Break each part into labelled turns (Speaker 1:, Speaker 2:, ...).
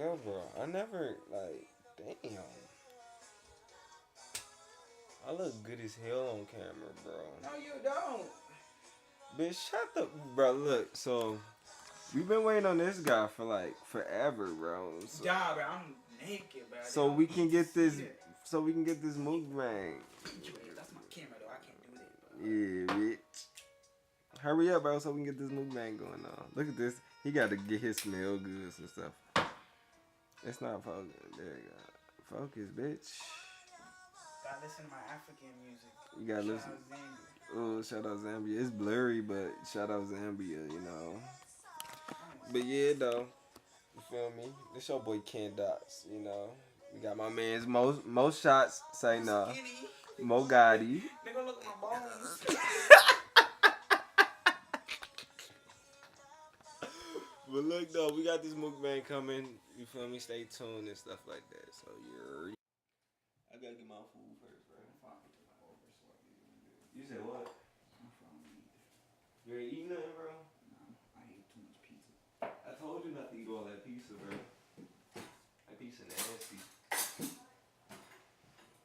Speaker 1: Yo, bro, I never, like, damn. I look good as hell on camera, bro.
Speaker 2: No, you don't.
Speaker 1: Bitch, shut the, bro, look, so, we've been waiting on this guy for, like, forever, bro. So,
Speaker 2: Nah, bro, I'm naked, bro.
Speaker 1: so we can get this, so we can get this MukBang.
Speaker 2: That's my camera, though. I can't do that, bro.
Speaker 1: Yeah, bitch. Hurry up, bro, so we can get this MukBang going on. Look at this. He got to get his smell goods and stuff. It's not focus. There you go. Focus, bitch.
Speaker 2: Gotta listen to my African music.
Speaker 1: You gotta listen. Oh, shout out Zambia. It's blurry, but shout out Zambia, you know. But yeah, though. You feel me? This your boy Ken Dots, you know. We got my man's most shots, say nah. Mo Gotti.
Speaker 2: Nigga, look at my bones.
Speaker 1: But look though, we got this MukBang coming. You feel me? Stay tuned and stuff like that. So you're. I gotta get my food first, bro. You said what? You ain't eating nothing, bro?
Speaker 2: No, I ate too much pizza.
Speaker 1: I told you not to eat all that pizza, bro. That pizza nasty.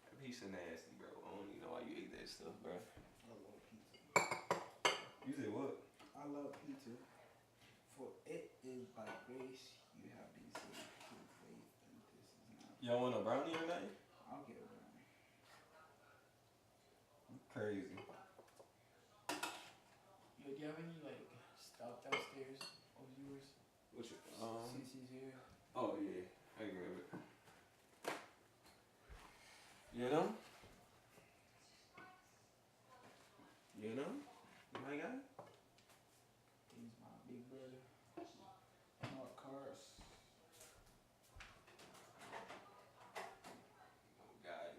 Speaker 1: That pizza nasty, bro. I don't even know why you ate that stuff, bro.
Speaker 2: I love pizza.
Speaker 1: You said what?
Speaker 2: I love pizza. For it is by grace you have been saved through faith, and this is not.
Speaker 1: Y'all want a brownie or nothing?
Speaker 2: I'll get a brownie.
Speaker 1: Crazy.
Speaker 2: Yo, do you have any like stuff downstairs of yours?
Speaker 1: What's your
Speaker 2: Since he's here.
Speaker 1: Oh yeah, I can grab it. You know? You know? My guy?
Speaker 2: He's my big brother. More cars.
Speaker 1: Oh God.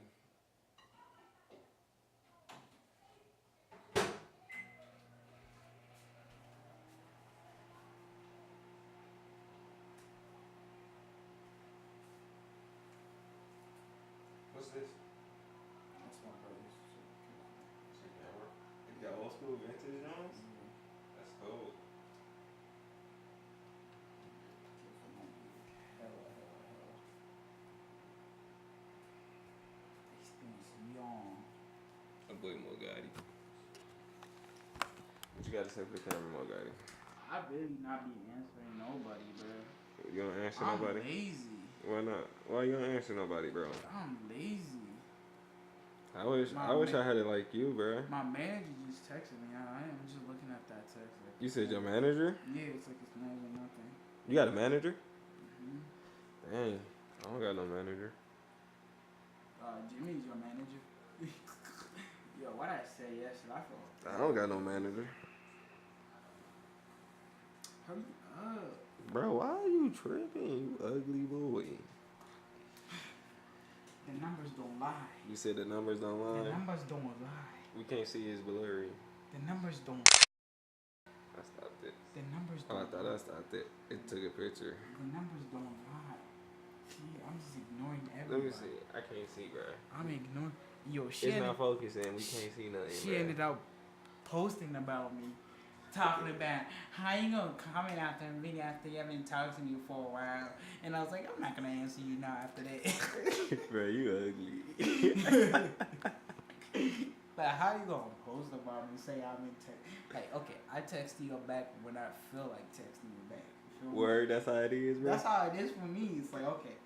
Speaker 1: What's this?
Speaker 2: That's my brother's.
Speaker 1: It's your camera. You got old school vintage ones? That's cool. A boy Mo Gotti. What you gotta say for the camera, Mo Gotti?
Speaker 2: I really not be answering nobody, bro.
Speaker 1: You gonna answer
Speaker 2: I'm
Speaker 1: nobody?
Speaker 2: lazy.
Speaker 1: Why not? Why you gonna answer nobody, bro?
Speaker 2: I'm lazy.
Speaker 1: I wish I had it like you, bro.
Speaker 2: My manager just texted me. I am just looking at that text. Like,
Speaker 1: You said your manager?
Speaker 2: yeah, it's like it's manager nothing.
Speaker 1: You got a manager?
Speaker 2: Mm-hmm.
Speaker 1: Dang, I don't got no manager.
Speaker 2: Jimmy's your manager. Yo, why did I say yes? I feel.
Speaker 1: I don't got no manager.
Speaker 2: Hurry up.
Speaker 1: Bro, why are you tripping, you ugly boy?
Speaker 2: The numbers don't lie.
Speaker 1: You said the numbers don't lie?
Speaker 2: The numbers don't lie.
Speaker 1: We can't see his blurry.
Speaker 2: The numbers don't.
Speaker 1: I stopped it.
Speaker 2: The numbers
Speaker 1: Oh, I
Speaker 2: don't.
Speaker 1: thought I stopped it. It took a picture.
Speaker 2: The numbers don't lie. See, I'm just ignoring
Speaker 1: Let
Speaker 2: everybody.
Speaker 1: me see. I can't see, bro.
Speaker 2: I'm ignoring. Yo, she
Speaker 1: It's not focusing. We can't see nothing,
Speaker 2: She
Speaker 1: bro.
Speaker 2: ended up posting about me, talking about how you gonna comment after a video after you haven't talked to me for a while, and I was like, I'm not gonna answer you now after that.
Speaker 1: Bro, you ugly.
Speaker 2: But how you gonna post about me? Say I'm in text. Like, okay, I text you back when I feel like texting you back. You feel me?
Speaker 1: Word, that's how it is, bro.
Speaker 2: That's how it is for me. It's like, okay,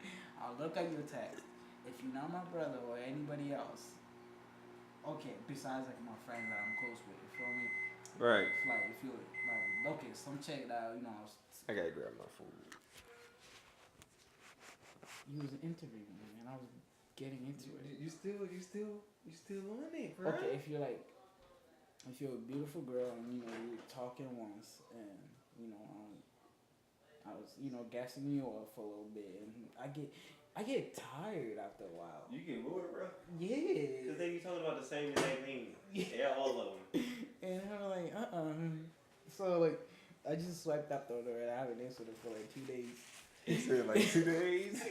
Speaker 2: I'll look at your text. If you're not my brother or anybody else, okay, besides like my friends that I'm close with, you feel me?
Speaker 1: Right.
Speaker 2: Like, if you like, okay, some chick that you know,
Speaker 1: I gotta grab my food.
Speaker 2: you was interviewing me and I was getting into it.
Speaker 1: You still on it, bro.
Speaker 2: Okay, if you're a beautiful girl and you know you're talking once and you know I was gassing you up for a little bit and I get tired after a while.
Speaker 1: You get bored, bro?
Speaker 2: Yeah.
Speaker 1: Because they be talking about the same thing. Yeah, all of them.
Speaker 2: And I'm like, So like, I just swiped out the order and I haven't answered it for like 2 days.
Speaker 1: You said like 2 days?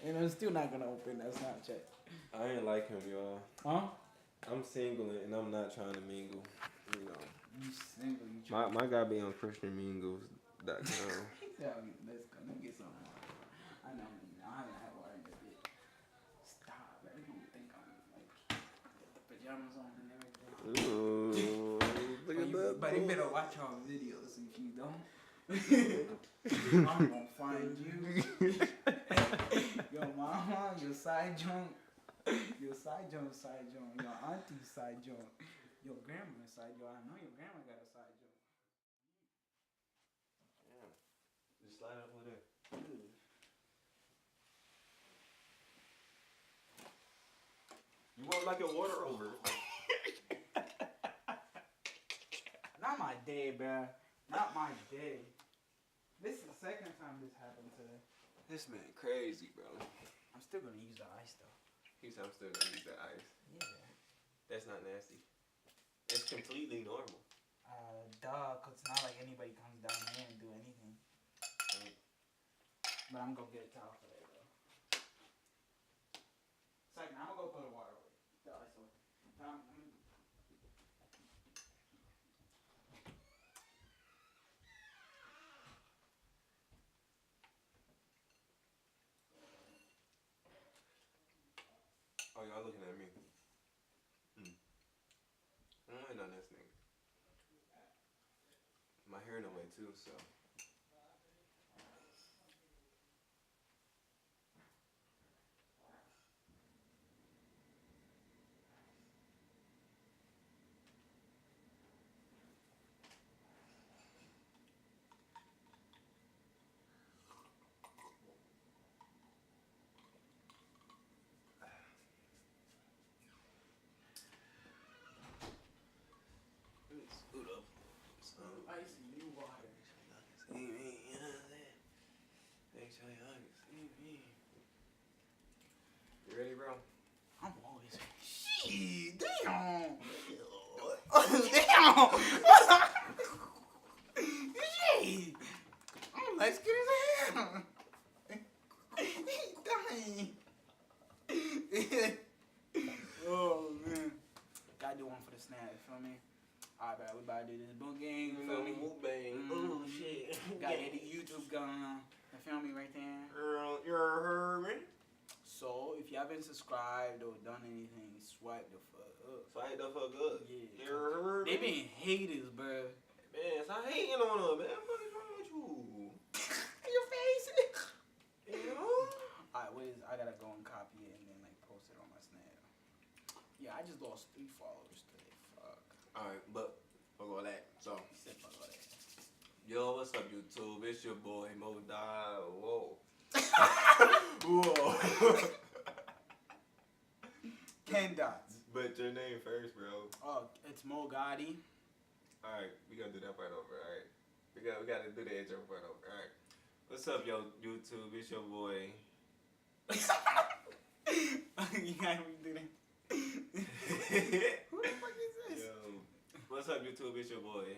Speaker 2: And I'm still not gonna open that Snapchat.
Speaker 1: I ain't like him, y'all.
Speaker 2: Huh?
Speaker 1: I'm single and I'm not trying to mingle. You know.
Speaker 2: You single, you try.
Speaker 1: My guy be on Christian Mingles.
Speaker 2: Yeah, let's go. Let me get some water. I know. I haven't had water in a bit. Stop. Everyone think I'm like got the pajamas on and everything.
Speaker 1: Ooh, look at that.
Speaker 2: But you better watch our videos. If you don't, I'm gonna find you. Your mama, your side junk, your side junk, your auntie side junk, your grandma side junk. I know your grandma got a side junk.
Speaker 1: Yeah. Just slide up with it. You want like a water over?
Speaker 2: Not my day, bruh. Not my day. This is the second time this happened today.
Speaker 1: This man crazy, bro.
Speaker 2: I'm still gonna use the ice though.
Speaker 1: He said I'm still gonna use that ice.
Speaker 2: Yeah.
Speaker 1: That's not nasty. It's completely normal.
Speaker 2: Duh, cause it's not like anybody comes down here and do anything. But I'm gonna get a towel for that though. Second, I'm gonna go throw the water away. The ice away.
Speaker 1: Oh, y'all looking at me. I'm waiting on this nigga. My hair in the way too, so. Let me scoot up.
Speaker 2: Ice and new water.
Speaker 1: See me, you know what I'm saying? Make sure y'all can see me. You ready, bro?
Speaker 2: I'm always. Shit, damn. Damn. Shit. I'm light skinned as hell. Dang. Oh man. Gotta do one for the snap, you feel me? Alright, bro, we about to do this book game, you feel me?
Speaker 1: MukBang. Oh shit.
Speaker 2: Got the YouTube going on. You feel me right there?
Speaker 1: You heard me?
Speaker 2: So, if you haven't subscribed or done anything, swipe the fuck up.
Speaker 1: Swipe the fuck up.
Speaker 2: Yeah.
Speaker 1: You heard me?
Speaker 2: They been haters, bro.
Speaker 1: Man, stop hating on them, man. What is wrong with you?
Speaker 2: Your face.
Speaker 1: You know?
Speaker 2: Alright, what is? I gotta go and copy it and then like post it on my snap. Yeah, I just lost 3 followers today. Fuck.
Speaker 1: Alright, but fuck all that. So,
Speaker 2: He said fuck all that.
Speaker 1: yo, what's up, YouTube? It's your boy Mo Die. Whoa.
Speaker 2: Whoa. Ken Dots.
Speaker 1: But your name first, bro.
Speaker 2: Oh, it's Mo Gotti.
Speaker 1: Alright, we gotta do that part over, alright? We gotta do the intro part over, alright? What's up, yo, YouTube? It's your boy.
Speaker 2: You gotta redo that. Who the fuck is this?
Speaker 1: Yo, what's up, YouTube? It's your boy.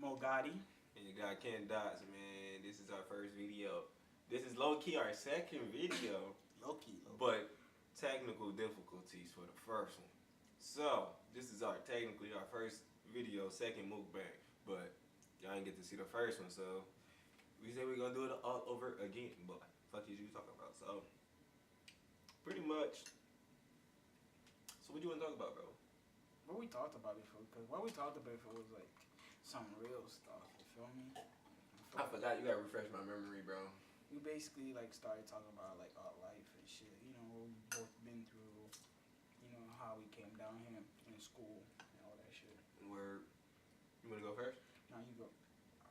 Speaker 2: Mo Gotti.
Speaker 1: And you got Ken Dots, man. This is our first video. This is low-key our second video.
Speaker 2: Loki.
Speaker 1: But technical difficulties for the first one. So, this is technically our first video, second MukBang. But y'all didn't get to see the first one, so we said we're gonna do it all over again. But fuck is you talking about? So, pretty much. So what you wanna talk about, bro?
Speaker 2: What we talked about before, because what we talked about before was like some real stuff, you feel me?
Speaker 1: I forgot, you gotta refresh my memory, bro.
Speaker 2: We basically like started talking about like our life and shit, you know, what we both been through, you know, how we came down here in school and all that shit.
Speaker 1: Where, you wanna go first?
Speaker 2: Now you go.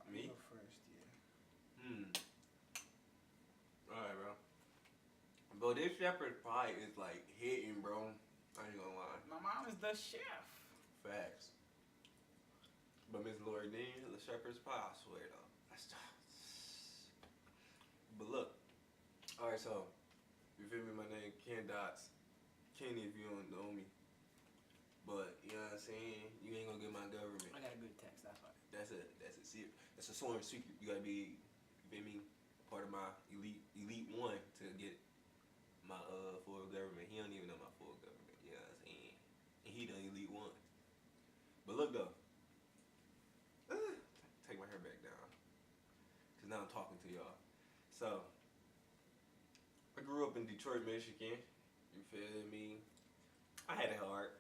Speaker 1: Me?
Speaker 2: You go first, yeah.
Speaker 1: Alright, bro. Bro, this shepherd's pie is like hitting, bro. I ain't gonna lie.
Speaker 2: My mom is the chef.
Speaker 1: Facts. But Miss Lordine, the shepherd's pie, I swear though. But look, alright, so you feel me? My name Ken Dots. Kenny if you don't know me. But you know what I'm saying? You ain't gonna get my government.
Speaker 2: I got a good text, that's why.
Speaker 1: That's a secret. That's a sworn secret. You gotta be, you feel me, part of my elite one to get my full government. He don't even know my full government. You know what I'm saying? And he done elite one. But look though. Take my hair back down. Cause now I'm talking to y'all. So I grew up in Detroit, Michigan. You feel me? I had it hard,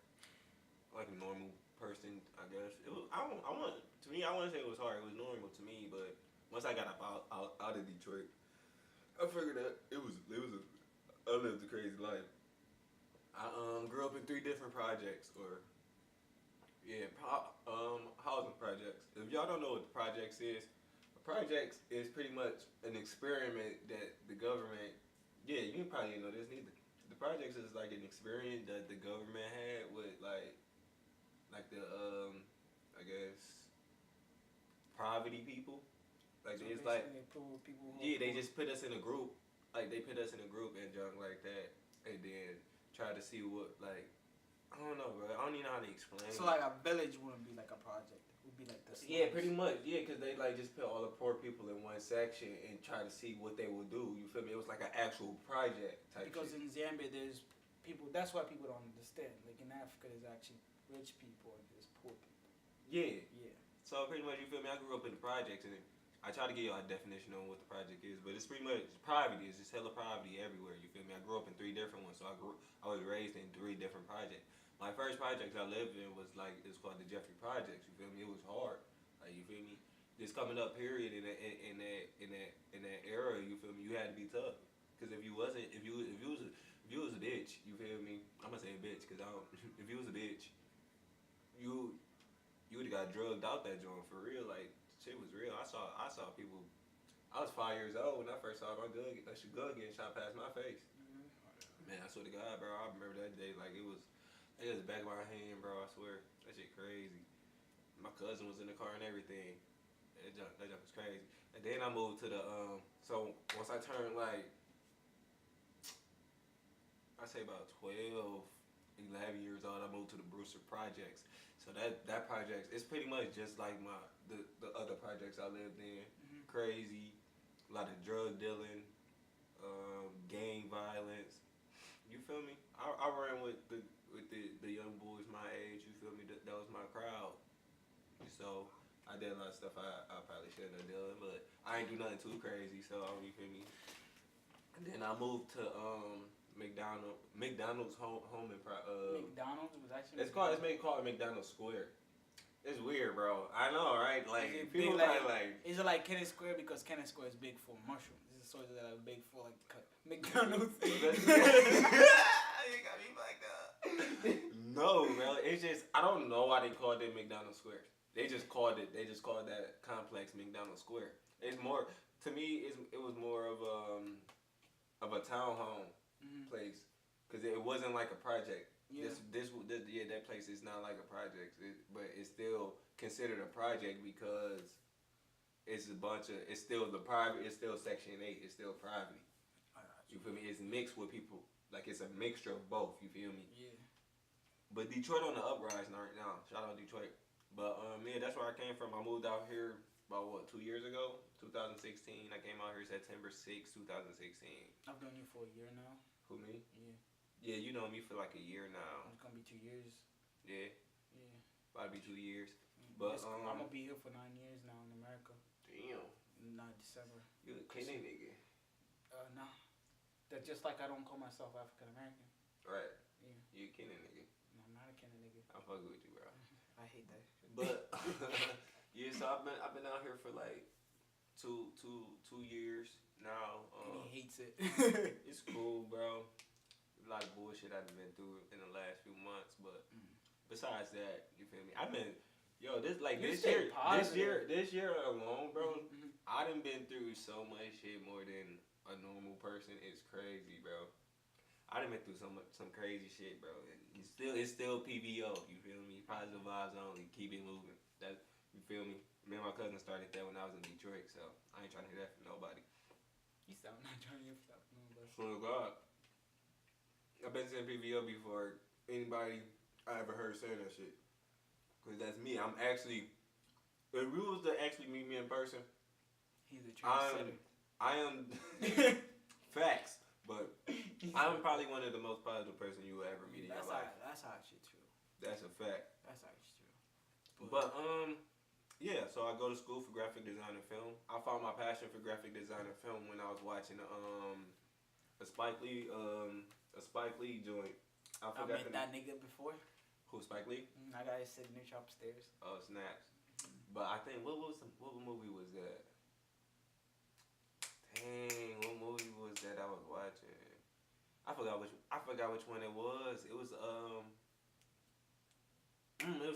Speaker 1: like a normal person, I guess. It was. I want to me. I want to say it was hard. It was normal to me, but once I got out of Detroit, I figured that I lived a crazy life. I grew up in 3 different projects, or yeah, housing projects. If y'all don't know what the projects is, a projects is pretty much an experiment that the government. Yeah, you probably didn't know this neither. The projects is like an experiment that the government had with like the I guess poverty people. Like
Speaker 2: So
Speaker 1: it's like
Speaker 2: basically, they put people who
Speaker 1: yeah, they just put us in a group. Like they put us in a group and junk like that, and then try to see what like I don't know, bro. I don't even know how to explain.
Speaker 2: So like a village wouldn't be like a project. It would be like the slums.
Speaker 1: Yeah, pretty much. Yeah, because they like just put all the poor people in one section and try to see what they will do. You feel me? It was like an actual project type.
Speaker 2: Because
Speaker 1: shit.
Speaker 2: in Zambia, there's people. That's why people don't understand. Like in Africa, there's actually rich people and there's poor people.
Speaker 1: Yeah.
Speaker 2: Yeah.
Speaker 1: So pretty much, you feel me? I grew up in the projects, and I try to give you a definition on what the project is, but it's pretty much poverty. It's just hella poverty everywhere. You feel me? I grew up in 3 different ones, so I was raised in 3 different projects. My first project I lived in was like it's called the Jeffrey Projects. You feel me? It was hard. Like you feel me? This coming up period in that era, you feel me? You had to be tough. Cause if you was a bitch, you feel me? I'm gonna say a bitch, cause I don't. If you was a bitch, you would have got drugged out that joint for real. Like shit was real. I saw people. I was 5 years old when I first saw my gun getting shot past my face.
Speaker 2: Mm-hmm.
Speaker 1: Man, I swear to God, bro. I remember that day like it was. It was the back of my hand, bro. I swear, that shit crazy. My cousin was in the car and everything. That junk was crazy. And then I moved to the So once I turned like, I say about 12, 11 years old, I moved to the Brewster Projects. So that project is pretty much just like the other projects I lived in.
Speaker 2: Mm-hmm.
Speaker 1: Crazy, a lot of drug dealing, gang violence. You feel me? I ran with the young boys my age. You feel me? That was my crowd. So I did a lot of stuff I probably shouldn't have done, but I ain't do nothing too crazy. So you feel me? And then I moved to McDonald's home in
Speaker 2: McDonald's was actually.
Speaker 1: It's called McDonald's Square. It's weird, bro. I know, right? Like people
Speaker 2: like,
Speaker 1: probably like.
Speaker 2: Is it like Kenneth Square because Kenneth Square is big for mushrooms? This is sort of like big for like McDonald's.
Speaker 1: You got me fucked up. No, bro. It's just I don't know why they called it McDonald's Square. They just called that complex McDonald's Square. It's more to me. It was more of a townhome place because it wasn't like a project. Yeah. That place is not like a project, but it's still considered a project because it's still Section 8. It's still private. You feel me? It's mixed with people. Like it's a mixture of both. You feel me?
Speaker 2: Yeah.
Speaker 1: But Detroit on the uprise right now. Shout out Detroit. But yeah, that's where I came from. I moved out here about 2 years ago, 2016. I came out here September 6, 2016.
Speaker 2: I've known you for a year now.
Speaker 1: Who, me?
Speaker 2: Yeah.
Speaker 1: Yeah, you know me for like a year now.
Speaker 2: It's gonna be 2 years.
Speaker 1: Yeah.
Speaker 2: Yeah.
Speaker 1: About to be 2 years.
Speaker 2: Mm-hmm.
Speaker 1: But
Speaker 2: I'm gonna be here for 9 years now in America.
Speaker 1: Damn.
Speaker 2: Not December.
Speaker 1: You a Kenny nigga.
Speaker 2: Nah. That's just like I don't call myself African American.
Speaker 1: Right.
Speaker 2: Yeah.
Speaker 1: You a Kenny nigga.
Speaker 2: No, I'm not a Kenny nigga.
Speaker 1: I'm fucking with you, bro.
Speaker 2: I hate that shit.
Speaker 1: But yeah, so I've been out here for like two years now.
Speaker 2: He hates it.
Speaker 1: It's cool, bro. A lot of bullshit I've been through in the last few months, but besides that, you feel me? I've been this year alone, bro.
Speaker 2: Mm-hmm.
Speaker 1: I done been through so much shit more than a normal person. It's crazy, bro. I done been through some crazy shit, bro. And it's still PVO. You feel me? Positive vibes only. Keep it moving. That you feel me? Me and my cousin started that when I was in Detroit, so I ain't trying to hear that from nobody.
Speaker 2: You sound not trying to hear that from nobody.
Speaker 1: Swear to God, I've been saying PVO before anybody I ever heard saying that shit. Cause that's me. I'm actually. If you was to actually meet me in person,
Speaker 2: he's a trendsetter.
Speaker 1: I am facts, but I'm probably one of the most positive person you will ever meet in your life.
Speaker 2: That's actually true.
Speaker 1: That's a fact.
Speaker 2: That's actually true.
Speaker 1: But Yeah, so I go to school for graphic design and film. I found my passion for graphic design and film when I was watching a Spike Lee joint. I
Speaker 2: I
Speaker 1: forgot
Speaker 2: met
Speaker 1: the
Speaker 2: that nigga before.
Speaker 1: who Spike Lee.
Speaker 2: I got his signature upstairs.
Speaker 1: Oh snaps! But I think what movie was that? Dang, what movie was that I was watching? I forgot which one it was. It was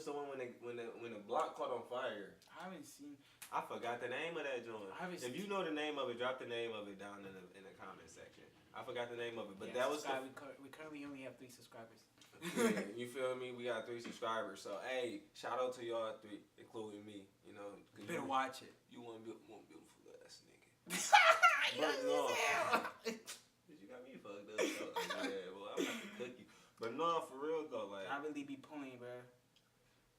Speaker 1: the one when the block caught on fire.
Speaker 2: I haven't seen.
Speaker 1: I forgot the name of that joint.
Speaker 2: I haven't
Speaker 1: If you
Speaker 2: seen.
Speaker 1: know the name of it, drop the name of it down in the comment section. I forgot the name of it, but
Speaker 2: Yeah,
Speaker 1: that was the,
Speaker 2: we currently only have 3 subscribers.
Speaker 1: yeah, you feel me? We got 3 subscribers, so hey, shout out to y'all 3, including me. You know,
Speaker 2: Better watch it.
Speaker 1: You one beautiful ass nigga. But no, you got me fucked up. So, yeah, well I'm about to cook you. But no, for real though, like.
Speaker 2: I really be pulling, bro.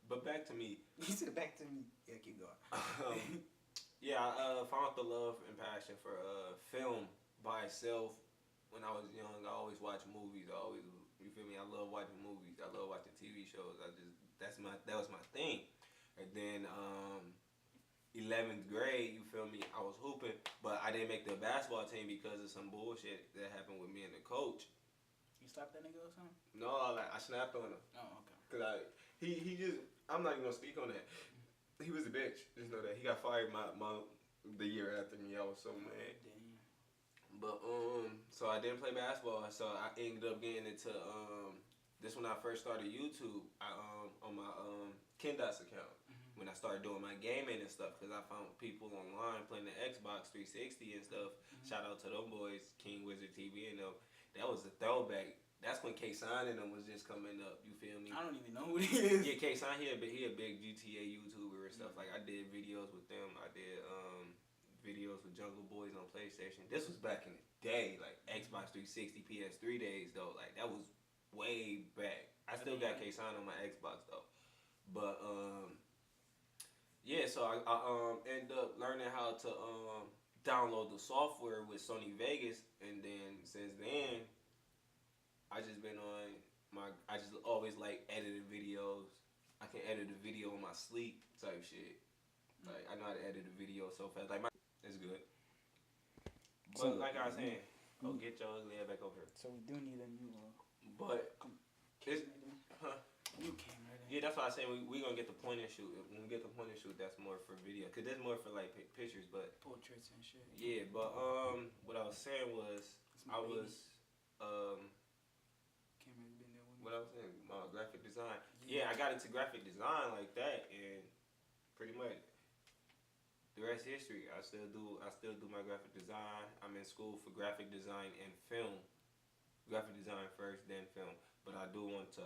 Speaker 1: But back to me.
Speaker 2: He said back to me. Yeah, keep going.
Speaker 1: Yeah, I found the love and passion for film by itself. When I was young, I always watched movies. You feel me? I love watching movies. I love watching TV shows. That was my thing. And then 11th grade, you feel me? I was hooping, but I didn't make the basketball team because of some bullshit that happened with me and the coach.
Speaker 2: You slapped that nigga or something?
Speaker 1: No, like I snapped on him.
Speaker 2: Oh, okay.
Speaker 1: Cause he just, I'm not even gonna speak on that. He was a bitch. Just know that he got fired the year after me. I was so mad.
Speaker 2: Damn.
Speaker 1: But so I didn't play basketball. So I ended up getting into this when I first started YouTube. On my Kendots account when I started doing my gaming and stuff. Cause I found people online playing the Xbox 360 and stuff. Shout out to them boys, King Wizard TV and them. That was a throwback. That's when K-Sign and them was just coming up. You feel me?
Speaker 2: I don't even know who he is.
Speaker 1: Yeah, K-Sign, he a big GTA YouTuber and stuff. Like I did videos with them. I did videos with Jungle Boys on PlayStation. This was back in the day, like Xbox 360, PS3 days though. Like that was way back. I still got K-Sign on my Xbox though. But yeah, so I ended up learning how to download the software with Sony Vegas, and then since then I just been on I just always like editing videos. I can edit a video in my sleep type shit. Like I know how to edit a video so fast. Like it's good. But like I was saying, go get your ugly ass back over here.
Speaker 2: So we do need a new
Speaker 1: But it's,
Speaker 2: new camera.
Speaker 1: yeah, that's why I say we gonna get the point and shoot. When we get the point and shoot, that's more for video, cause that's more for like pictures. But
Speaker 2: Portraits and shit.
Speaker 1: yeah, but what I was saying was I was
Speaker 2: Camera's been there with me.
Speaker 1: what I was saying, my graphic design. Yeah, I got into graphic design like that, and pretty much the rest history. I still do my graphic design. I'm in school for graphic design and film. Graphic design first, then film. But I do want to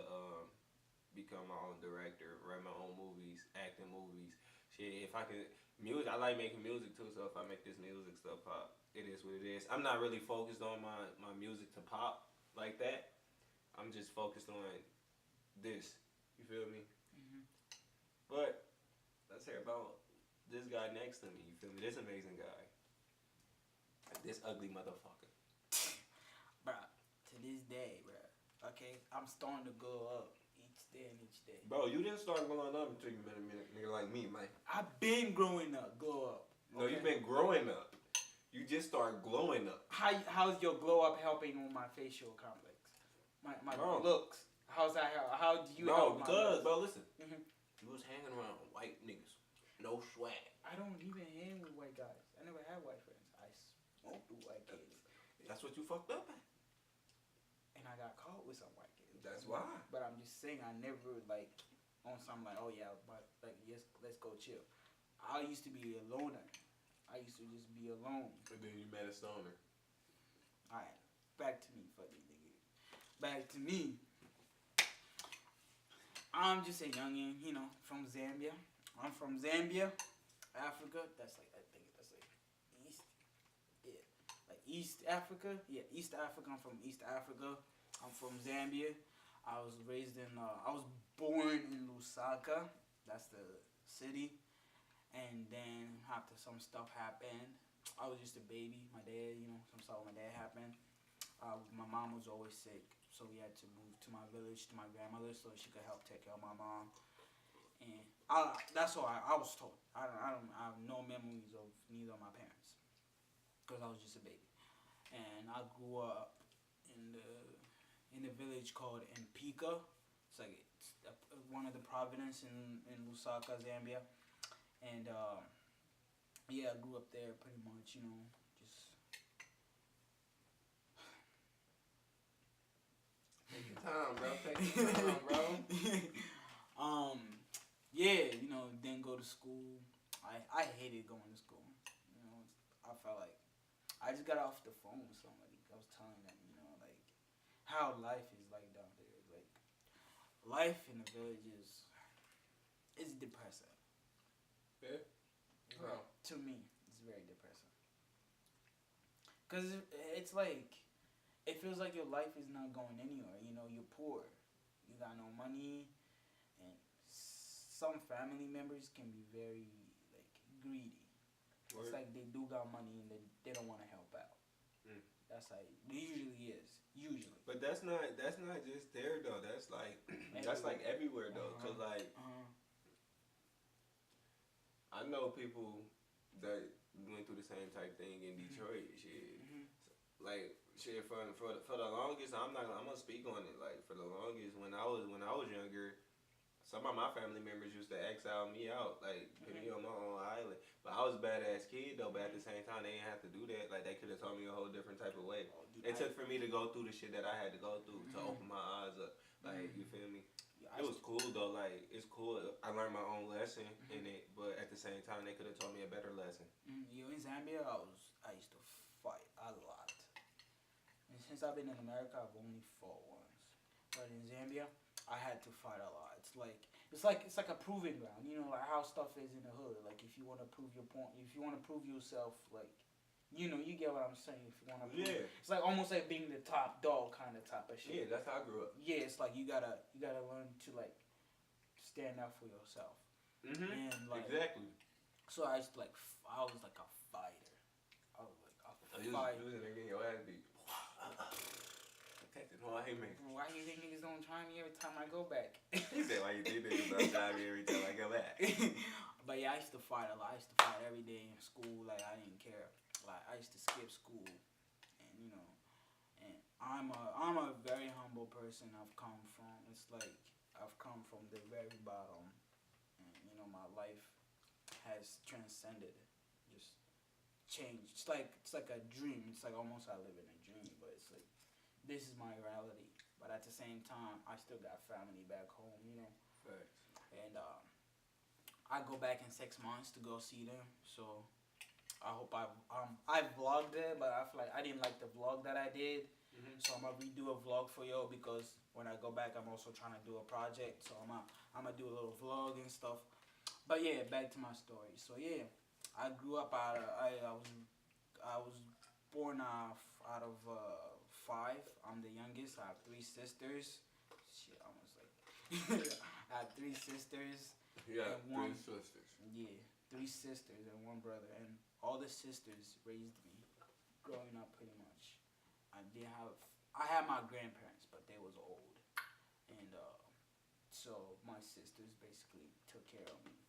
Speaker 1: become my own director, write my own movies, act in movies. Shit, if I can music, I like making music too. So if I make this music stuff pop, it is what it is. I'm not really focused on my music to pop like that. I'm just focused on this. You feel me? But let's hear about this guy next to me. You feel me? This amazing guy. This ugly motherfucker.
Speaker 2: Bruh, to this day, bruh. Okay, I'm starting to grow up each day and each day.
Speaker 1: Bro, you didn't start growing up until you met a nigga like me, man.
Speaker 2: I've been growing up, glow up.
Speaker 1: No, you've been growing up. You just started glowing up.
Speaker 2: How's your glow up helping on my facial complex? My looks. How's that help? How do you help my looks?
Speaker 1: Bro, listen. You was hanging around white niggas. No swag.
Speaker 2: I don't even hang with white guys. I never had white friends. I smoked with white kids.
Speaker 1: That's what you fucked up at.
Speaker 2: And I got caught with some white kids.
Speaker 1: That's why.
Speaker 2: But I'm just saying, I never like on something like, oh yeah, but like yes, let's go chill. I used to be a loner. I used to just be alone.
Speaker 1: And then you met a stoner.
Speaker 2: Alright, back to me, fucking nigga. Back to me. I'm just a youngin, you know, from Zambia. I'm from Zambia, Africa. That's like, I think that's like East. Yeah, like East Africa. Yeah, East Africa. I'm from East Africa. I'm from Zambia. I was born in Lusaka. That's the city. And then after some stuff happened, I was just a baby. My dad, you know, some stuff with my dad happened. My mom was always sick, so we had to move to my village to my grandmother so she could help take care of my mom. And That's all I was told. I have no memories of neither of my parents because I was just a baby, and I grew up in the village called Mpika. It's one of the provinces in Lusaka, Zambia, and yeah, I grew up there pretty much. Just
Speaker 1: Take your time, bro. Take your time, bro.
Speaker 2: um, yeah, didn't go to school. I hated going to school. I felt like I just got off the phone with somebody. I was telling them, like how life is like down there. Like life in the village is depressing.
Speaker 1: Yeah. Oh.
Speaker 2: To me, it's very depressing. Cause it's like it feels like your life is not going anywhere. You're poor. You got no money, and some family members can be very like greedy.
Speaker 1: Word.
Speaker 2: It's like they do got money and they don't want to help out.
Speaker 1: Mm.
Speaker 2: That's how it usually is. Usually.
Speaker 1: But that's not just there though. That's like that's like everywhere though. Cause like I know people that went through the same type thing in Detroit. Shit, like shit for the longest. I'm gonna speak on it. Like for the longest, when I was younger, some of my family members used to exile me out, like put me on my own island. But I was a badass kid though. But at the same time, they didn't have to do that. Like they could have taught me a whole different type of way.
Speaker 2: Oh, dude,
Speaker 1: It took for me to go through the shit that I had to go through to open my eyes up. Like you feel me?
Speaker 2: Yeah,
Speaker 1: It was cool though. Like it's cool. I learned my own lesson in it, but at the same time, they could have taught me a better lesson.
Speaker 2: In Zambia, I used to fight a lot. And since I've been in America, I've only fought once. But in Zambia, I had to fight a lot. It's like a proving ground. Like how stuff is in the hood. Like if you want to prove your point, if you want to prove yourself, like you get what I'm saying. If you want to prove, it's like almost like being the top dog kind of type of shit.
Speaker 1: Yeah, that's how I grew up.
Speaker 2: Yeah, it's like you gotta learn to like stand up for yourself. And like
Speaker 1: Exactly.
Speaker 2: so I used to I was like a fighter. I was like a fighter.
Speaker 1: You was in there getting your ass beat.
Speaker 2: Why do you think niggas don't try me every time I go back?
Speaker 1: He said, why you think niggas don't try me every time I go back?
Speaker 2: But yeah, I used to fight a lot. I used to fight every day in school. Like I didn't care. Like I used to skip school, and and I'm a very humble person. I've come from the very bottom, and my life has transcended, just changed. It's like a dream. It's like almost I live in a dream, but it's like this is my reality. But at the same time, I still got family back home.
Speaker 1: Facts.
Speaker 2: And I go back in 6 months to go see them. So I hope I vlogged it, but I feel like I didn't like the vlog that I did. So I'm gonna redo a vlog for y'all because when I go back, I'm also trying to do a project. So I'm gonna do a little vlog and stuff. But yeah, back to my story. So yeah, I grew up I was born out of 5. I'm the youngest. I have 3 sisters. Shit, I almost like I have 3 sisters.
Speaker 1: Yeah,
Speaker 2: and
Speaker 1: 3 sisters.
Speaker 2: Yeah, 3 sisters and 1 brother, and all the sisters raised me growing up pretty much. I had my grandparents, but they was old, and so my sisters basically took care of me.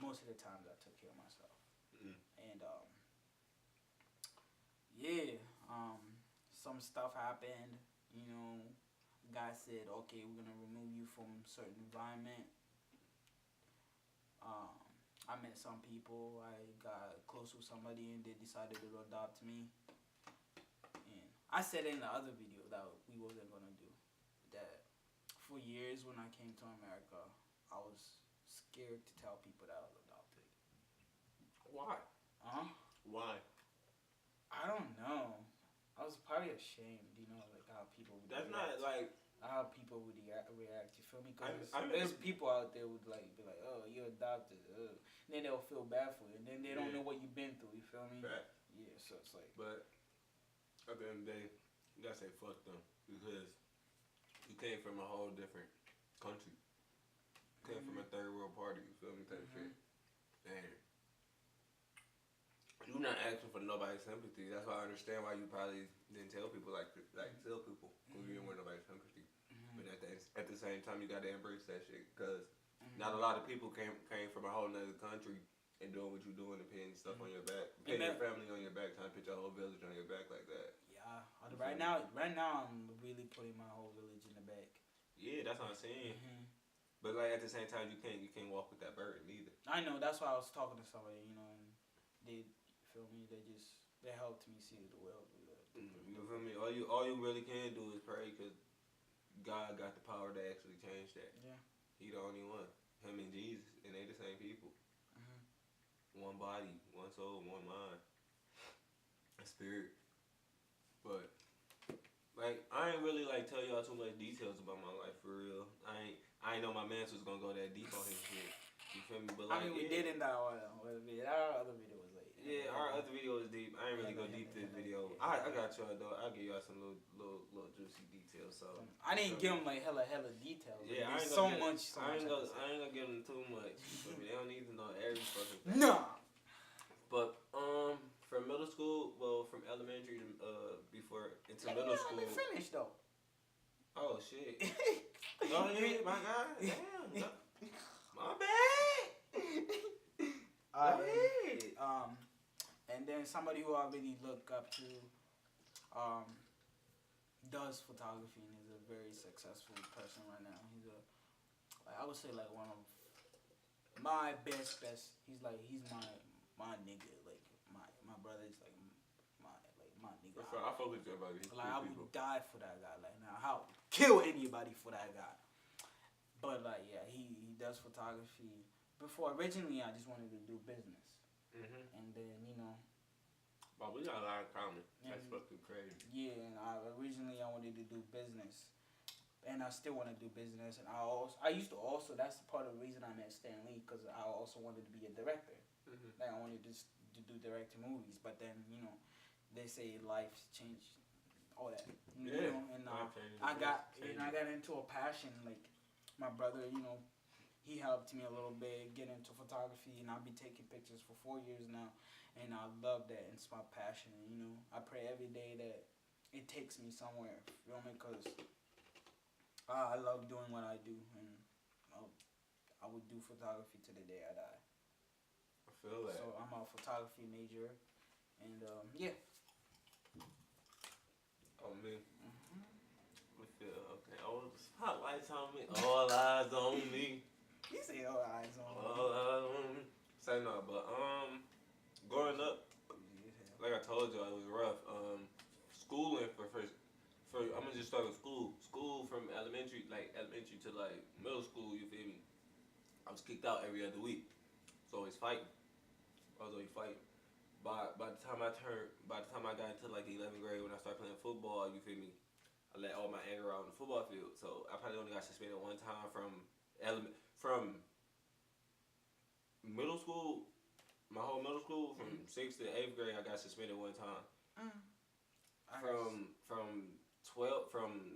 Speaker 2: Most of the times I took care of myself, and yeah, some stuff happened. God said, okay, we're gonna remove you from certain environment. I met some people. I got close with somebody, and they decided to adopt me. And I said in the other video that we wasn't gonna do that. For years, when I came to America, I was scared to tell people that I was adopted.
Speaker 1: Why? Why?
Speaker 2: I don't know. I was probably ashamed, like how people would
Speaker 1: That's
Speaker 2: react.
Speaker 1: not like
Speaker 2: How people would react, you feel me? Because
Speaker 1: I
Speaker 2: there's people out there would be like, oh, you're adopted, and then they'll feel bad for you, and then they don't know what you've been through, you feel me?
Speaker 1: Right.
Speaker 2: Yeah, so it's like.
Speaker 1: But at the end of the day, you gotta say fuck them because you came from a whole different country. You came from a third world party, you feel me? Type shit. And you're not asking for nobody's sympathy. That's why I understand why you probably didn't tell people tell people because you didn't want nobody's sympathy. But at the same time, you gotta embrace that shit because
Speaker 3: Not a lot of people came from a whole nother country and doing what you doing and putting stuff on your back, putting your family on your back, trying to put your whole village on your back like that.
Speaker 2: Yeah, right now, I'm really putting my whole village in the back.
Speaker 3: Yeah, that's what I'm saying. But like at the same time, you can't walk with that burden either.
Speaker 2: I know. That's why I was talking to somebody, you know, and they feel me. They helped me see the world.
Speaker 3: You feel me? All you really can do is pray, because God got the power to actually change that.
Speaker 2: Yeah.
Speaker 3: He the only one. Him and Jesus, and they the same people. One body, one soul, one mind, a spirit. But like, I ain't really like tell y'all too much details about my life for real. I ain't know my man was gonna go that deep on his shit. You feel me? But like,
Speaker 2: I mean, we did in that one. Our other video was like.
Speaker 3: Yeah, our other video was deep. I ain't really go deep to this video. I got y'all though. I'll give y'all some little juicy details. So
Speaker 2: I didn't give them like hella details.
Speaker 3: Yeah,
Speaker 2: I ain't
Speaker 3: gonna give them too much. They don't need to know every fucking thing.
Speaker 2: Nah.
Speaker 3: But from middle school, well, from elementary to before into middle school.
Speaker 2: Let me finish though.
Speaker 3: Oh shit. Go ahead, my guy. Damn. My bad. Go ahead.
Speaker 2: And then somebody who I really look up to, does photography and is a very successful person right now. He's I would say like one of my best. He's my nigga. Like my brother is like my nigga.
Speaker 3: I fuck with you, baby.
Speaker 2: Like I would die for that guy. Like now, I would kill anybody for that guy. But like yeah, he does photography. Before originally, I just wanted to do business, and then you know.
Speaker 3: But we got a lot in common. That's fucking crazy.
Speaker 2: Yeah, and originally I wanted to do business, and I still want to do business. And I used to also. That's part of the reason I met Stan Lee, because I also wanted to be a director. Like I wanted to do directing movies, but then you know, they say life's changed, all that. You know, and I got into a passion. Like my brother, you know, he helped me a little bit get into photography, and I've been taking pictures for 4 years now. And I love that. It's my passion. You know, I pray every day that it takes me somewhere. You feel me? Because I love doing what I do, and I would do photography to the day I die.
Speaker 3: I feel that.
Speaker 2: So I'm a photography major, and yeah.
Speaker 3: Oh me. I feel okay. All the spotlights on me. All eyes on me.
Speaker 2: You say all eyes on me.
Speaker 3: All eyes on me. Say no, but growing up, like I told you, it was rough. Schooling for I'm gonna just start with school. School from elementary to like middle school. You feel me? I was kicked out every other week. So I was fighting. By the time I got into like the 11th grade, when I started playing football, you feel me? I let all my anger out on the football field. So I probably only got suspended one time from middle school. My whole middle school, from 6th to 8th grade, I got suspended one time. From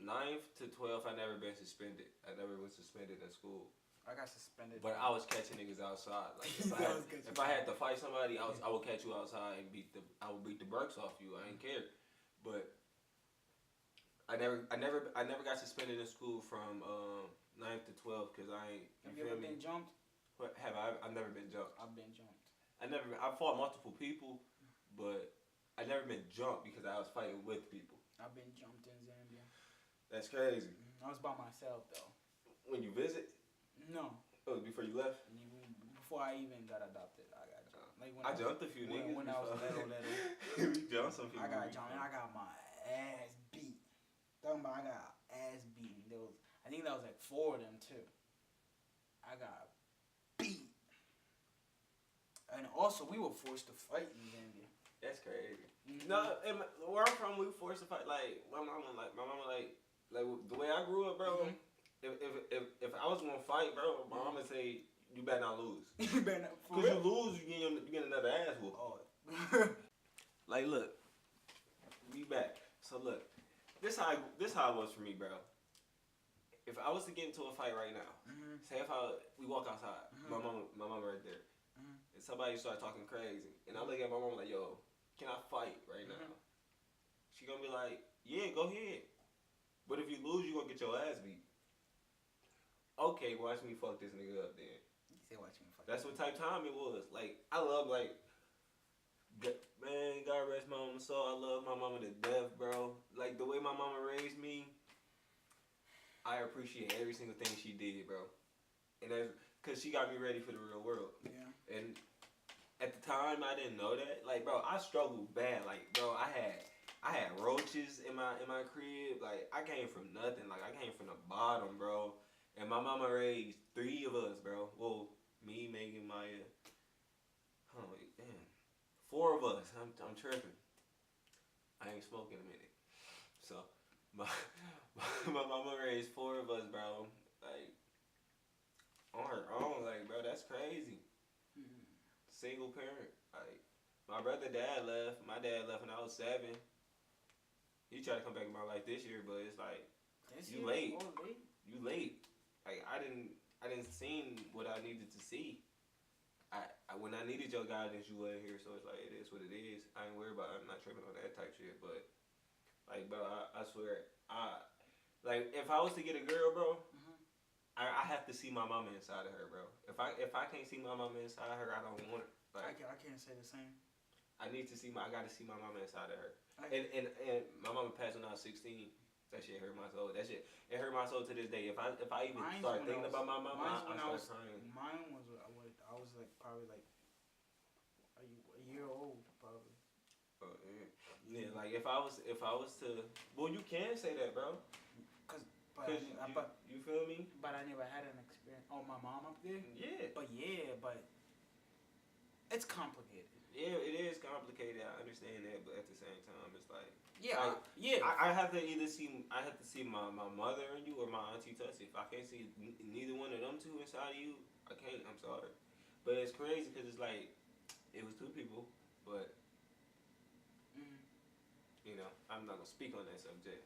Speaker 3: 9th to 12th, I never been suspended. I never was suspended in school.
Speaker 2: I got suspended.
Speaker 3: But I was catching niggas outside. Like if I had to fight somebody, I would catch you outside and I would beat the brakes off you. I didn't care. But I never got suspended in school from 9th to 12th because I ain't.
Speaker 2: Have you ever been jumped?
Speaker 3: What have I? I've never been jumped.
Speaker 2: I've been jumped.
Speaker 3: I fought multiple people, but I never been jumped because I was fighting with people.
Speaker 2: I've been jumped in Zambia.
Speaker 3: That's crazy.
Speaker 2: I was by myself though.
Speaker 3: When you visit?
Speaker 2: No.
Speaker 3: Oh, before you left?
Speaker 2: Before I even got adopted, I got jumped. Like
Speaker 3: I jumped a few niggas.
Speaker 2: When I was little.
Speaker 3: We jumped some people.
Speaker 2: I got jumped and I got my ass beat. Talking about I got ass beaten. I think that was like 4 of them too. I got beat. And also, we were forced to fight in Zambia.
Speaker 3: That's crazy. No, where I'm from, we were forced to fight. Like my mama, like the way I grew up, bro. If I was gonna fight, bro, my mama say you better not lose.
Speaker 2: You better not.
Speaker 3: Cause you lose, you get another ass whoop.
Speaker 2: Oh.
Speaker 3: Like look, we back. So look, this how it was for me, bro. If I was to get into a fight right now, say if we walk outside, my mama right there. And somebody start talking crazy, and I look at my mom like, yo, can I fight right now? She gonna be like, yeah, go ahead. But if you lose, you gonna get your ass beat. Okay. okay, watch me fuck this nigga up then.
Speaker 2: You say watch me fuck.
Speaker 3: That's what type of time it was. Like, I love, like, man, God rest my mama soul. I love my mama to death, bro. Like, the way my mama raised me, I appreciate every single thing she did, bro. And that's because she got me ready for the real world.
Speaker 2: Yeah.
Speaker 3: And at the time, I didn't know that. Like, bro, I struggled bad. Like, bro, I had roaches in my crib. Like, I came from nothing. Like, I came from the bottom, bro. And my mama raised 3 of us, bro. Well, me, Megan, Maya. Oh, damn. 4 of us. I'm tripping. I ain't smoking a minute. So, my mama raised 4 of us, bro. Like, on her own. Like, bro, that's crazy. Single parent. Like, my brother dad left. My dad left when I was 7. He tried to come back in my life this year, but it's like, you late. You late. Like, I didn't see what I needed to see. When I needed your guidance, you weren't here, so it's like, it is what it is. I ain't worried about it. I'm not tripping on that type shit, but, like, bro, I swear, like, if I was to get a girl, bro, I have to see my mama inside of her, bro. If I can't see my mama inside of her, I don't want her. Like,
Speaker 2: I can't say the same.
Speaker 3: I gotta see my mama inside of her. And my mama passed when I was 16. That shit hurt my soul. That shit, it hurt my soul to this day. If I even start thinking about my mama, I start crying.
Speaker 2: Mine was I was like probably like a year old probably.
Speaker 3: Yeah, like if I was to, well, you can say that, bro.
Speaker 2: But
Speaker 3: you feel me?
Speaker 2: But I never had an experience. Oh, my mom up there.
Speaker 3: Yeah.
Speaker 2: But it's complicated.
Speaker 3: Yeah, it is complicated. I understand that, but at the same time, it's like,
Speaker 2: yeah.
Speaker 3: I have to either see my mother in you or my auntie Tussie. If I can't see neither one of them two inside of you, I can't. I'm sorry, but it's crazy because it's like it was 2 people, but you know, I'm not gonna speak on that subject.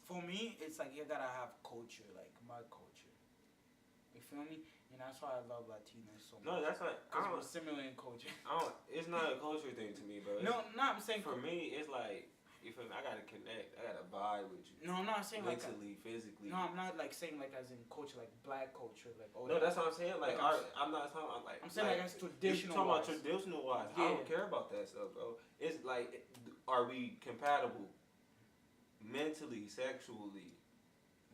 Speaker 2: For me, it's like you gotta have culture, like my culture. You feel me? And that's why I love Latinos so much.
Speaker 3: No, that's not.
Speaker 2: Because we're similar in culture.
Speaker 3: It's not a culture thing to me, bro.
Speaker 2: I'm saying
Speaker 3: for me, it's like, you feel me? I gotta connect. I gotta vibe with you.
Speaker 2: No, I'm not saying
Speaker 3: mentally, physically.
Speaker 2: No, I'm not like saying like as in culture, like black culture, like. Oh,
Speaker 3: no, that's what I'm saying. Like I'm not talking about like.
Speaker 2: I'm saying like as traditional.
Speaker 3: You're talking about traditional wise. Yeah. I don't care about that stuff, bro. It's like, are we compatible? Mentally, sexually,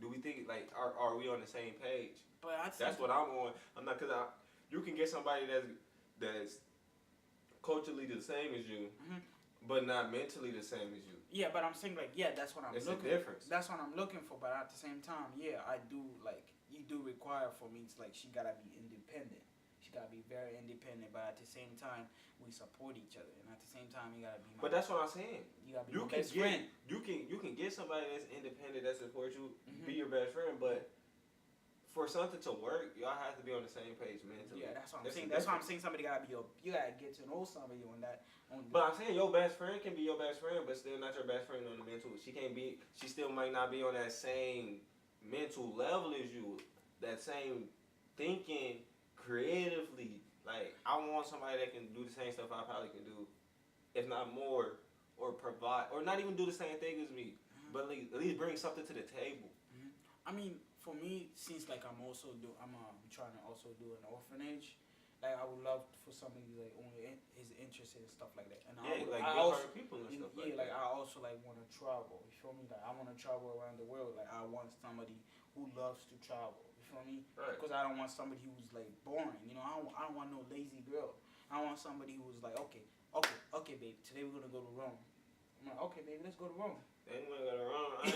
Speaker 3: do we think like are we on the same page?
Speaker 2: But
Speaker 3: that's what I'm on. I'm not, because you can get somebody that's culturally the same as you, but not mentally the same as you.
Speaker 2: Yeah, but I'm saying like that's what I'm
Speaker 3: looking.
Speaker 2: It's
Speaker 3: a difference.
Speaker 2: That's what I'm looking for. But at the same time, I do like you do require for me. It's like she gotta be independent. She gotta be very independent. But at the same time, we support each other. And at the same time, you gotta be.
Speaker 3: But that's what I'm saying.
Speaker 2: You gotta be my best friend.
Speaker 3: You can get somebody that's independent that supports you, be your best friend, but for something to work, y'all have to be on the same page mentally.
Speaker 2: Yeah, that's what I'm saying. That's why I'm saying somebody gotta be you gotta get to know somebody on that.
Speaker 3: But I'm saying your best friend can be your best friend, but still not your best friend on the mental. She still might not be on that same mental level as you, that same thinking creatively. Like, I want somebody that can do the same stuff I probably can do, if not more, or provide, or not even do the same thing as me, but at least bring something to the table.
Speaker 2: I mean, for me, since like I'm trying to also do an orphanage. Like I would love for somebody like only is interested in stuff like that. And I also people and stuff like that. I also like want to travel. You feel me? Like I want to travel around the world. Like I want somebody who loves to travel. You feel me?
Speaker 3: Right.
Speaker 2: Because I don't want somebody who's like boring. You know, I don't want no lazy girl. I want somebody who's like, okay, babe. Today we're gonna go to Rome. I'm like, okay, baby, let's go to Rome.
Speaker 3: They ain't gonna go to Rome.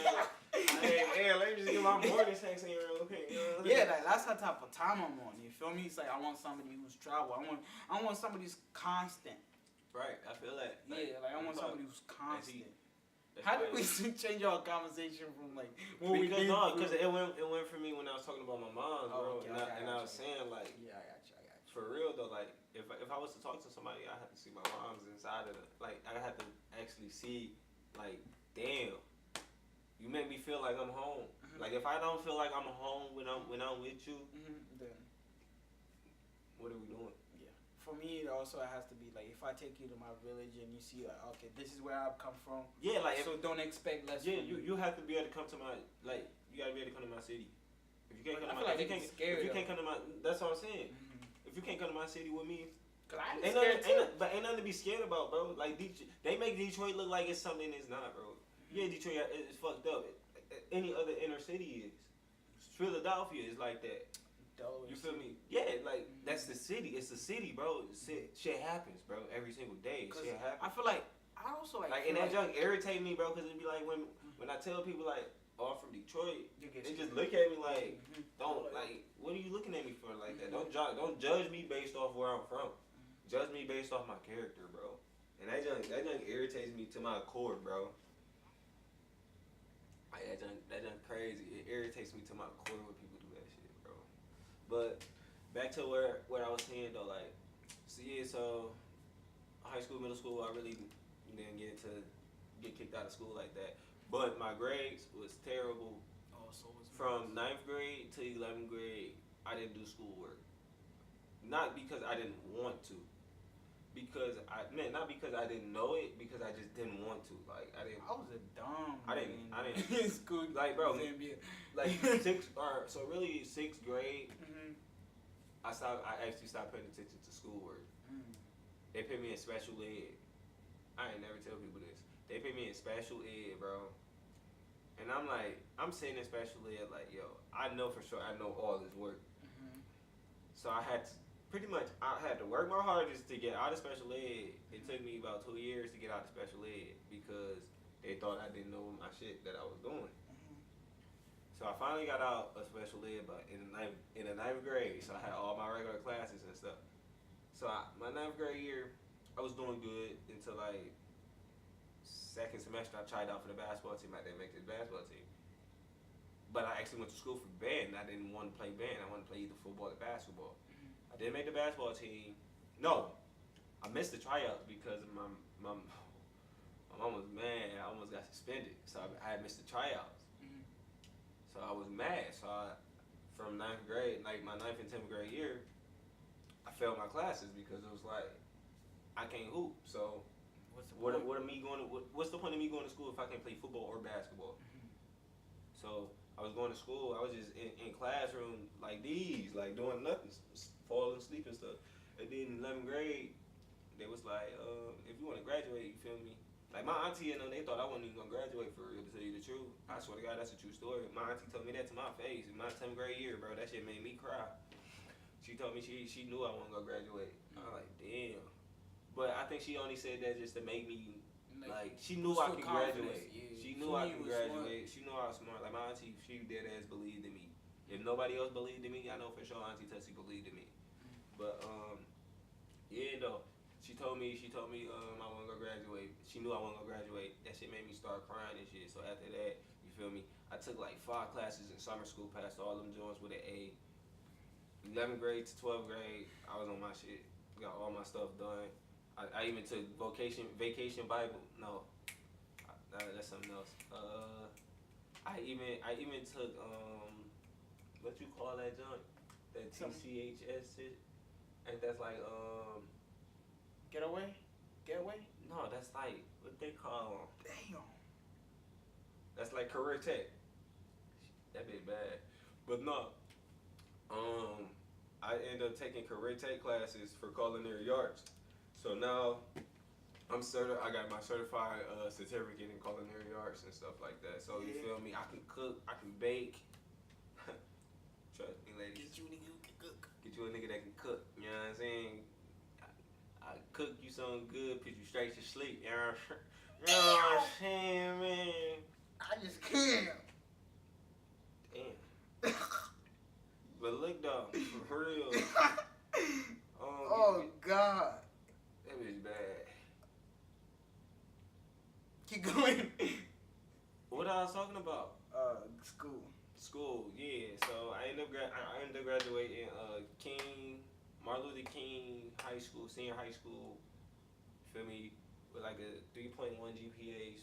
Speaker 3: Let me just get my morning sex in real quick.
Speaker 2: Yeah, like that's the type of time I'm on. You feel me? It's like I want somebody who's travel. I want somebody who's constant.
Speaker 3: Right, I feel that.
Speaker 2: Like I want somebody who's constant. How did we change our conversation from like
Speaker 3: because it went for me when I was talking about my mom, bro,
Speaker 2: okay,
Speaker 3: and I was saying like,
Speaker 2: I got you.
Speaker 3: For real though, like if I was to talk to somebody, I had to see my mom's inside of it. Like I had to actually see, like, damn, you make me feel like I'm home. Like if I don't feel like I'm home when I'm with you,
Speaker 2: then
Speaker 3: what are we doing?
Speaker 2: Yeah. For me, it also has to be like if I take you to my village and you see like, okay, this is where I've come from.
Speaker 3: Yeah, like
Speaker 2: so don't expect less.
Speaker 3: Yeah, you have to be able to come to my you gotta be able to come to my city. If you can't come
Speaker 2: I
Speaker 3: to
Speaker 2: feel
Speaker 3: my,
Speaker 2: like
Speaker 3: if
Speaker 2: they
Speaker 3: you
Speaker 2: be
Speaker 3: can't,
Speaker 2: scared.
Speaker 3: if you can't come to my, that's what I'm saying.
Speaker 2: Mm-hmm.
Speaker 3: If you can't come to my city with me,
Speaker 2: Cause I ain't scared too.
Speaker 3: but ain't nothing to be scared about, bro. Like they make Detroit look like it's something it's not, bro.
Speaker 2: Mm-hmm.
Speaker 3: Yeah, Detroit is fucked up. Any other inner city is. Philadelphia is like that. You feel me? Yeah, like that's the city. It's the city, bro. Shit happens, bro. Every single day, shit happens.
Speaker 2: I feel like I also like
Speaker 3: and that junk irritate me, bro, because it be like when I tell people like, oh, I'm from Detroit, they just look at me like, don't like, what are you looking at me for like that? Don't judge me based off where I'm from. Judge me based off my character, bro. And that junk irritates me to my core, bro. Like that junk crazy. It irritates me to my core when people do that shit, bro. But back to what I was saying though, like, so high school, middle school, I really didn't get kicked out of school like that. But my grades was terrible.
Speaker 2: Oh, so was
Speaker 3: from 9th grade to 11th grade. I didn't do schoolwork. Not because I didn't want to. Not because I didn't know it, because I just didn't want to. Like I
Speaker 2: was a dumb.
Speaker 3: I didn't
Speaker 2: in school.
Speaker 3: Like bro,
Speaker 2: Zambia.
Speaker 3: like really 6th grade. I actually stopped paying attention to schoolwork. They put me in special ed. I ain't never tell people this. They put me in special ed, bro. And I'm like, I'm sitting in special ed like, yo, I know for sure I know all this work. So I had to work my hardest to get out of special ed. It took me about 2 years to get out of special ed because they thought I didn't know my shit that I was doing. So I finally got out of special ed, but in the ninth grade, so I had all my regular classes and stuff. So my 9th grade year, I was doing good until like 2nd semester. I tried out for the basketball team. I didn't make the basketball team. But I actually went to school for band, and I didn't want to play band. I wanted to play either football or basketball. I didn't make the basketball team. No, I missed the tryouts because my mom was mad. I almost got suspended, so I had missed the tryouts. So I was mad. So from 9th grade, like my 9th and 10th grade year, I failed my classes because it was like I can't hoop. So what's the point of me going to school if I can't play football or basketball? So I was going to school. I was just in classroom like these, like doing nothing, falling asleep and stuff. And then in 11th grade, they was like, if you want to graduate, you feel me? Like my auntie and them, they thought I wasn't even gonna graduate for real. To tell you the truth, I swear to God, that's a true story. My auntie told me that to my face in my 10th grade year, bro. That shit made me cry. She told me she knew I wasn't gonna graduate. I was like, damn. But I think she only said that just to make me like she knew I could graduate. Yeah. She knew I could graduate. Smart. She knew I was smart. Like my auntie, she dead ass believed in me. If nobody else believed in me, I know for sure Auntie Tessie believed in me. But yeah though. She told me I wasn't gonna graduate. She knew I wasn't gonna graduate. That shit made me start crying and shit. So after that, you feel me? I took like 5 classes in summer school, passed all them joints with an A. 11th grade to 12th grade, I was on my shit. Got all my stuff done. I even took vacation Bible. No, that's something else. I even took what you call that junk? That TCHS shit. And that's like
Speaker 2: Getaway?
Speaker 3: No, that's like what they call.
Speaker 2: Damn.
Speaker 3: That's like career tech. That bit bad, but no. I ended up taking career tech classes for culinary arts. So now I got my certified certificate in culinary arts and stuff like that. So you feel me? I can cook. I can bake. Trust me, ladies.
Speaker 2: Get you a nigga who can cook.
Speaker 3: Get you a nigga that can cook. You know what I'm saying? I cook you something good, put you straight to sleep. You know what I'm saying, man?
Speaker 2: I just can't.
Speaker 3: Damn. But look though, for real.
Speaker 2: Oh God.
Speaker 3: That bitch bad.
Speaker 2: Keep going.
Speaker 3: What I was talking about?
Speaker 2: School,
Speaker 3: yeah. So I ended up graduating Martin Luther King High School, senior high school. Feel me? With like a 3.1 GPA,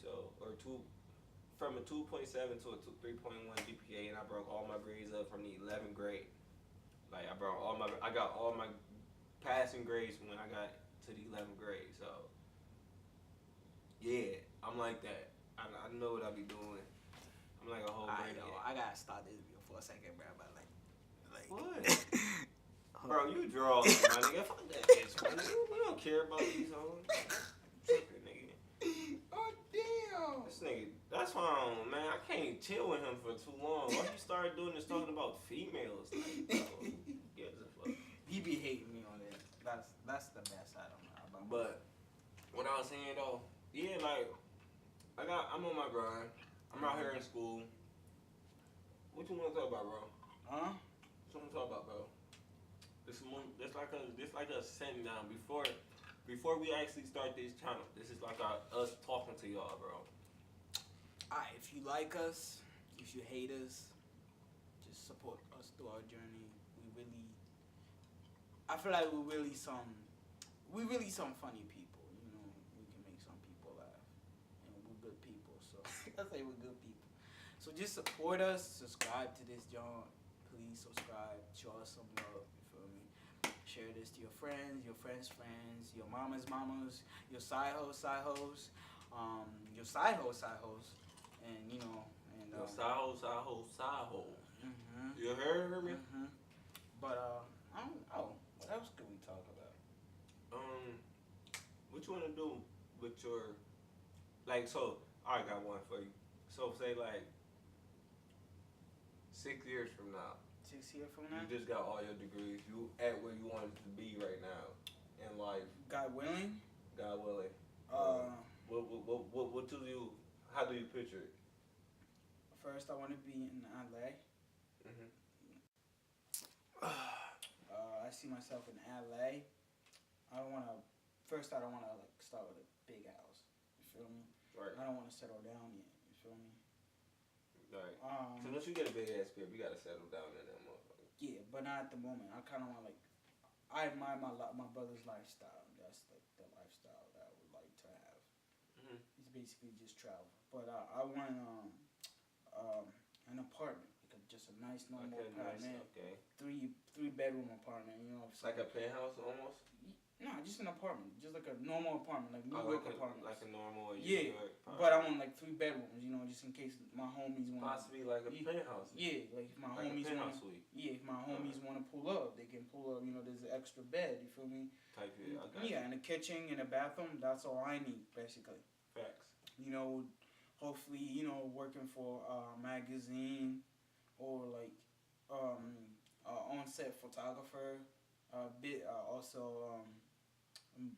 Speaker 3: from a 2.7 to a 3.1 GPA, and I broke all my grades up from the 11th grade. Like I got all my passing grades when I got to the 11th grade. So yeah, I'm like that. I know what I be doing. I'm like a whole
Speaker 2: I
Speaker 3: brain.
Speaker 2: know. I gotta stop this video for a second, bro. But like.
Speaker 3: What? Bro, you draw, my nigga. Fuck that bitch, man. We don't care about these hoes. Tripping, nigga.
Speaker 2: Oh damn.
Speaker 3: This nigga, that's why man, I can't chill with him for too long. All he started doing is talking about females. Like, bro, who gives a fuck?
Speaker 2: He be hating me on it. That's the best I don't know about.
Speaker 3: But what I was saying though, yeah, like I'm on my grind. I'm out here in school. What you want to talk about, bro?
Speaker 2: Huh?
Speaker 3: What you want to talk about, bro? This like us sitting down before we actually start this channel. This is like us talking to y'all, bro.
Speaker 2: Alright, if you like us, if you hate us, just support us through our journey. I feel like we're really some funny people. You know, we can make some people laugh, and we're good people. So I say we're good people. So just support us. Subscribe to this, John. Please subscribe. Show us some love. You feel me? Share this to your friends, your mama's mamas, your side hoes, your side hoes, and you know, and
Speaker 3: Yo, side hoe.
Speaker 2: Mm-hmm.
Speaker 3: You heard me?
Speaker 2: Mm-hmm. But what else could we talk about?
Speaker 3: What you wanna do with your, like, so I got one for you. So say like 6 years from now.
Speaker 2: 6 years from now?
Speaker 3: You just got all your degrees. You at where you want to be right now in life.
Speaker 2: God willing.
Speaker 3: God willing. What do you? How do you picture it?
Speaker 2: First, I want to be in LA.
Speaker 3: Mhm.
Speaker 2: I see myself in LA. I don't want to like start with a big house. You feel me?
Speaker 3: Right.
Speaker 2: I don't want to settle down yet. You feel me?
Speaker 3: Right. So once you get a big ass crib, you gotta settle down in that motherfucker.
Speaker 2: Yeah, but not at the moment. I kind of want I admire my brother's lifestyle. That's the lifestyle that I would like to have.
Speaker 3: Mhm.
Speaker 2: It's basically just travel. But I want an apartment, just a nice normal apartment.
Speaker 3: Nice, okay.
Speaker 2: Three bedroom apartment. You know,
Speaker 3: Like a penthouse almost.
Speaker 2: No, just an apartment, just like a normal apartment, like New York apartments.
Speaker 3: Like a normal New York apartment.
Speaker 2: But I want like 3 bedrooms, you know, just in case my homies want.
Speaker 3: Possibly like a penthouse.
Speaker 2: Yeah, like if my
Speaker 3: like
Speaker 2: homies
Speaker 3: a penthouse
Speaker 2: want.
Speaker 3: suite.
Speaker 2: Yeah, if my homies want to pull up, they can pull up. You know, there's an extra bed. You feel me?
Speaker 3: Type it. I got
Speaker 2: Yeah, and a kitchen and a bathroom. That's all I need, basically.
Speaker 3: Facts.
Speaker 2: You know, hopefully, you know, working for a magazine or like on-set photographer. Also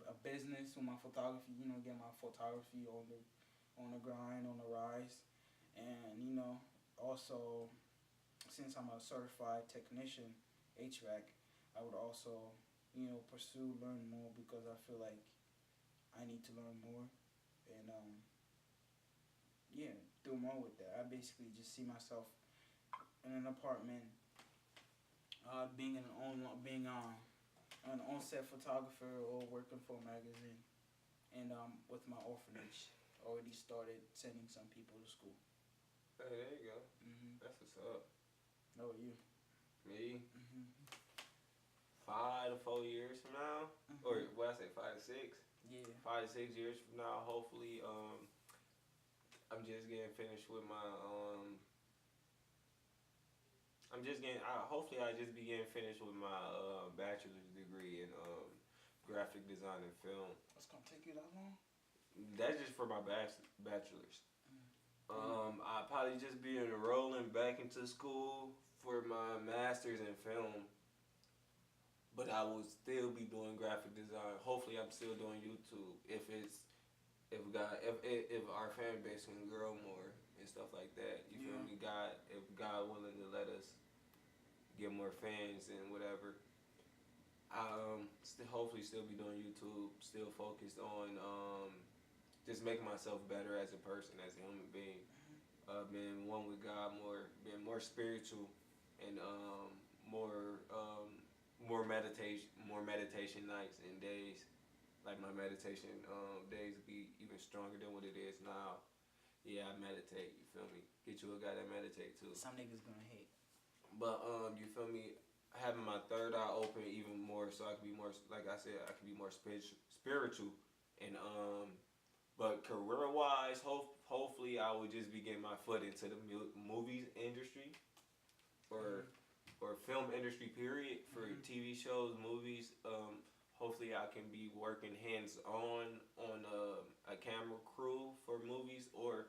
Speaker 2: a business with my photography. You know, get my photography on the grind, on the rise, and you know, also since I'm a certified technician, HVAC, I would also learn more because I feel like I need to learn more, and do more with that. I basically just see myself in an apartment, being an on-set photographer or working for a magazine, and with my orphanage, already started sending some people to school.
Speaker 3: Hey, there you go.
Speaker 2: Mhm.
Speaker 3: That's what's up.
Speaker 2: How about you?
Speaker 3: Me?
Speaker 2: Mhm.
Speaker 3: 5 to 4 years from now,
Speaker 2: Mhm.
Speaker 3: or what I say, 5 to 6.
Speaker 2: Yeah.
Speaker 3: 5 to 6 years from now, hopefully, I'm just getting finished with my hopefully I just be getting finished with my bachelor's degree in graphic design and film.
Speaker 2: It's gonna take you that long?
Speaker 3: That's just for my bachelor's. I'll probably just be enrolling back into school for my master's in film, but I will still be doing graphic design. Hopefully, I'm still doing YouTube if our fan base can grow more and stuff like that. You feel me? If God willing to let us get more fans and whatever. Hopefully still be doing YouTube, still focused on just making myself better as a person, as a human being. Being one with God being more spiritual and more meditation nights and days. Like my meditation days be even stronger than what it is now. Yeah, I meditate, you feel me? Get you a guy that meditate too.
Speaker 2: Some niggas gonna hate.
Speaker 3: But you feel me? Having my third eye open even more, so I can be more, like I said, I can be more spiritual, and but career wise, hopefully hopefully I will just be getting my foot into the movies industry, or film industry. Period. For TV shows, movies. Hopefully I can be working hands on a camera crew for movies, or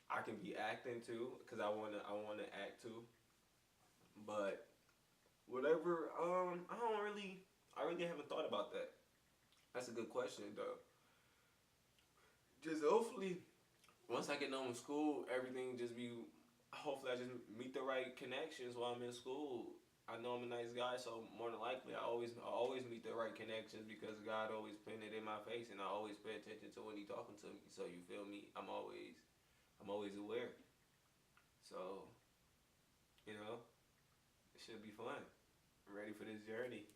Speaker 3: I can be acting too, cause I wanna act too. But whatever. I really haven't thought about that. That's a good question though. Just hopefully, once I get done with school, everything just be. Hopefully, I just meet the right connections while I'm in school. I know I'm a nice guy, so more than likely, I always meet the right connections because God always put it in my face, and I always pay attention to when He talking to me. So you feel me? I'm always aware. So it should be fun. I'm ready for this journey.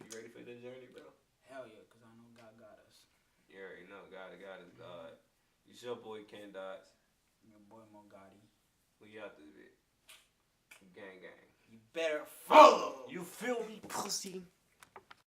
Speaker 3: You ready for this journey, bro?
Speaker 2: Hell yeah, cause I know God got us.
Speaker 3: You already know God is God. It's your boy Ken Dots.
Speaker 2: Your boy Mogatti.
Speaker 3: We out this bit. Gang gang.
Speaker 2: You better follow.
Speaker 3: You feel me, pussy?